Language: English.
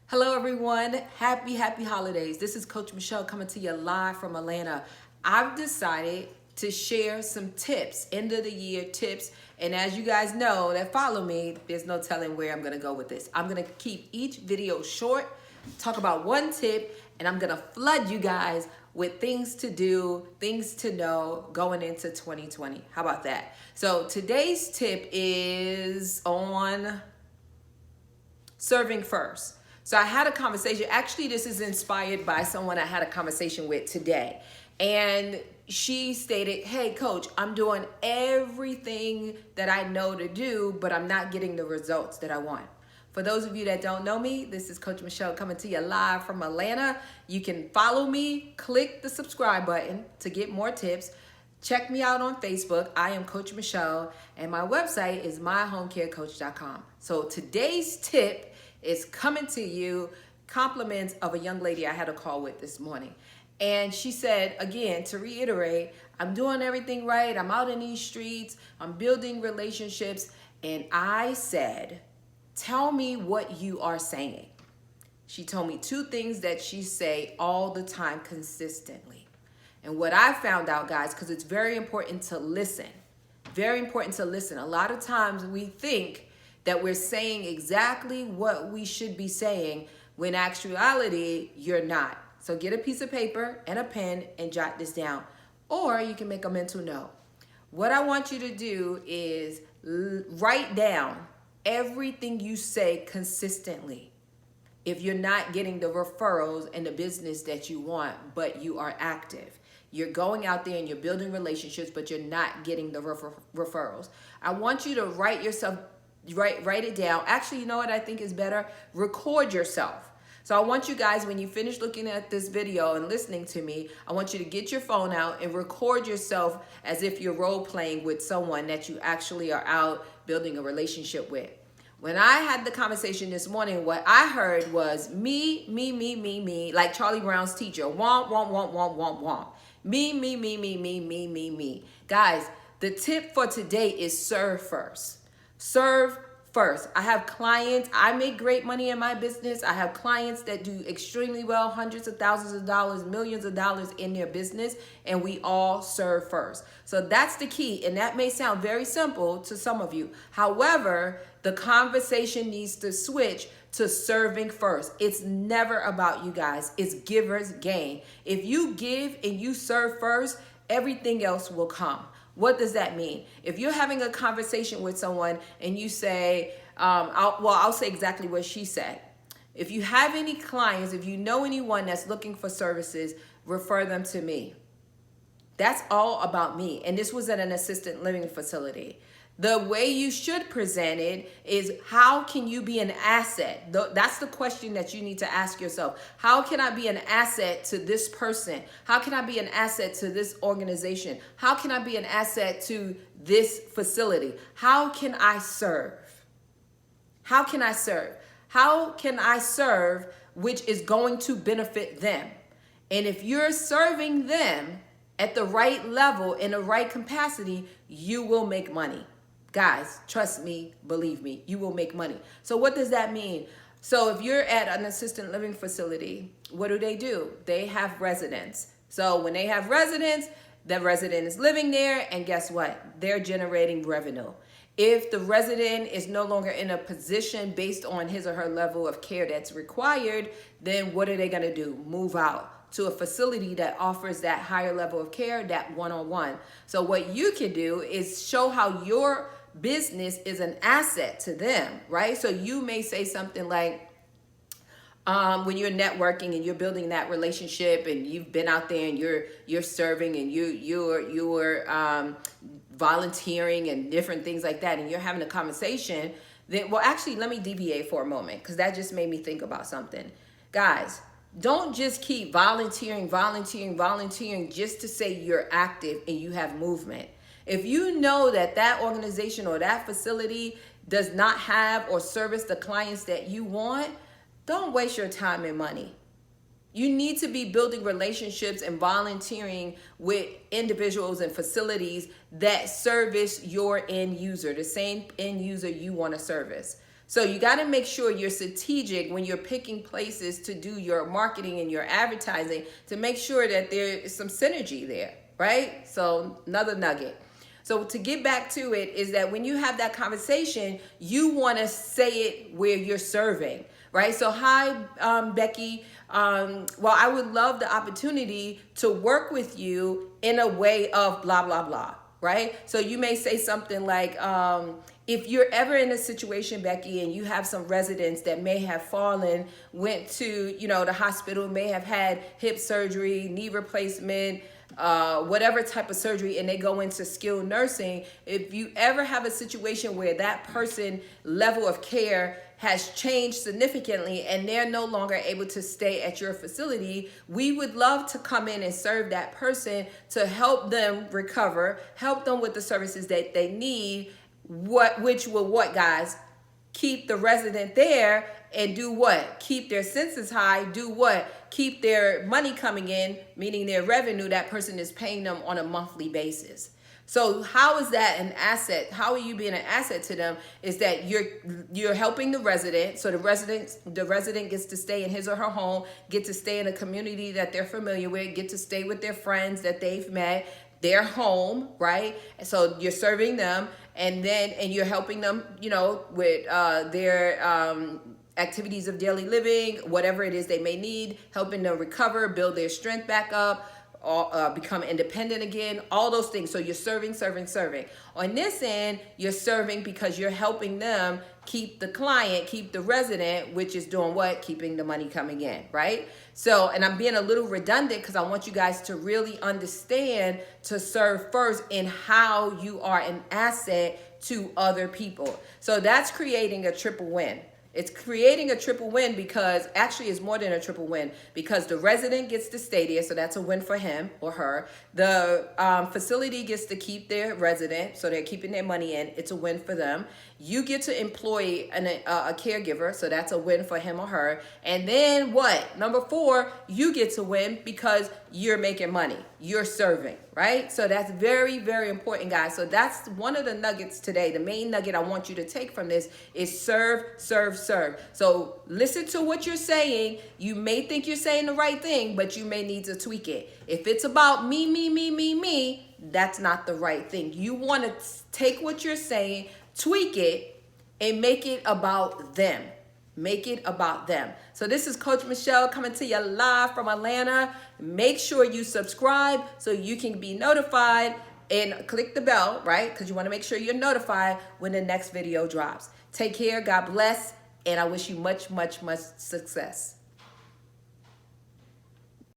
Hello everyone, happy holidays. This is Coach Michele coming to you live from Atlanta. I've decided to share some tips, end of the year tips, and as you guys know that follow me, there's no telling where I'm gonna go with this. I'm gonna keep each video short, talk about one tip, and I'm gonna flood you guys with things to do, things to know going into 2020. How about that? So today's tip is on serving first. So I had a conversation. Actually, this is inspired by someone I had a conversation with today. And she stated, hey, coach, I'm doing everything that I know to do, but I'm not getting the results that I want. For those of you that don't know me, this is Coach Michele coming to you live from Atlanta. You can follow me, click the subscribe button to get more tips. Check me out on Facebook. I am Coach Michele, and my website is myhomecarecoach.com. So today's tip is coming to you, compliments of a young lady I had a call with this morning. And she said, again, to reiterate, I'm doing everything right. I'm out in these streets. I'm building relationships. And I said, tell me what you are saying. She told me two things that she say all the time consistently. And what I found out, guys, because it's very important to listen. Very important to listen. A lot of times we think that we're saying exactly what we should be saying when actuality, you're not. So get a piece of paper and a pen and jot this down. Or you can make a mental note. What I want you to do is write down everything you say consistently. If you're not getting the referrals and the business that you want, but you are active. You're going out there and you're building relationships, but you're not getting the referrals. I want you to write it down. Actually, you know what I think is better? Record yourself. So I want you guys, when you finish looking at this video and listening to me, I want you to get your phone out and record yourself as if you're role playing with someone that you actually are out building a relationship with. When I had the conversation this morning, what I heard was me, like Charlie Brown's teacher. Womp. Me. Guys, the tip for today is serve first. Serve first. I have clients. I make great money in my business. I have clients that do extremely well, hundreds of thousands of dollars, millions of dollars in their business, and we all serve first. So that's the key, and that may sound very simple to some of you. However, the conversation needs to switch to serving first. It's never about you guys. It's giver's gain. If you give and you serve first, everything else will come. What does that mean? If you're having a conversation with someone and you say, I'll say exactly what she said. If you have any clients, if you know anyone that's looking for services, refer them to me. That's all about me. And this was at an assisted living facility. The way you should present it is, how can you be an asset? That's the question that you need to ask yourself. How can I be an asset to this person? How can I be an asset to this organization? How can I be an asset to this facility? How can I serve? How can I serve? How can I serve which is going to benefit them? And if you're serving them at the right level, in the right capacity, you will make money. Guys, trust me, believe me, you will make money. So what does that mean? So if you're at an assisted living facility, what do? They have residents. So when they have residents, the resident is living there, and guess what? They're generating revenue. If the resident is no longer in a position based on his or her level of care that's required, then what are they going to do? Move out to a facility that offers that higher level of care, that one-on-one. So what you can do is show how your business is an asset to them, right? So you may say something like, when you're networking and you're building that relationship and you've been out there and you're serving and you're volunteering and different things like that, and you're having a conversation, then, well, actually, let me deviate for a moment, because that just made me think about something. Guys, don't just keep volunteering just to say you're active and you have movement. If you know that organization or that facility does not have or service the clients that you want, don't waste your time and money. You need to be building relationships and volunteering with individuals and facilities that service your end user, the same end user you want to service. So you got to make sure you're strategic when you're picking places to do your marketing and your advertising to make sure that there is some synergy there, right? So another nugget. So to get back to it is that when you have that conversation, you want to say it where you're serving, right? So hi, Becky. Well, I would love the opportunity to work with you in a way of blah, blah, blah, right? So you may say something like, if you're ever in a situation, Becky, and you have some residents that may have fallen, went to, the hospital, may have had hip surgery, knee replacement, whatever type of surgery, and they go into skilled nursing, if you ever have a situation where that person level of care has changed significantly and they're no longer able to stay at your facility, we would love to come in and serve that person to help them recover, help them with the services that they need, which will guys? Keep the resident there and do what? Keep their census high, do what? Keep their money coming in, meaning their revenue that person is paying them on a monthly basis. So how is that an asset? How are you being an asset to them? Is that you're helping the resident. So the resident gets to stay in his or her home, get to stay in a community that they're familiar with, get to stay with their friends that they've met, their home, right? So you're serving them, and you're helping them, with their activities of daily living, whatever it is they may need, helping them recover, build their strength back up, or become independent again, all those things. So you're serving. On this end, you're serving because you're helping them keep the client, keep the resident, which is doing what? Keeping the money coming in, right? So, and I'm being a little redundant because I want you guys to really understand to serve first in how you are an asset to other people. So that's creating a triple win. It's creating a triple win because actually it's more than a triple win because the resident gets to stay there. So that's a win for him or her. The facility gets to keep their resident. So they're keeping their money in. It's a win for them. You get to employ a caregiver. So that's a win for him or her. And then what? Number 4, you get to win because you're making money. You're serving, right? So that's very, very important, guys. So that's one of the nuggets today. The main nugget I want you to take from this is serve. So listen to what you're saying. You may think you're saying the right thing, but you may need to tweak it. If it's about me, that's not the right thing. You want to take what you're saying, tweak it, and make it about them. Make it about them. So this is Coach Michele coming to you live from Atlanta. Make sure you subscribe so you can be notified and click the bell, right? Because you want to make sure you're notified when the next video drops. Take care. God bless. And I wish you much, much, much success.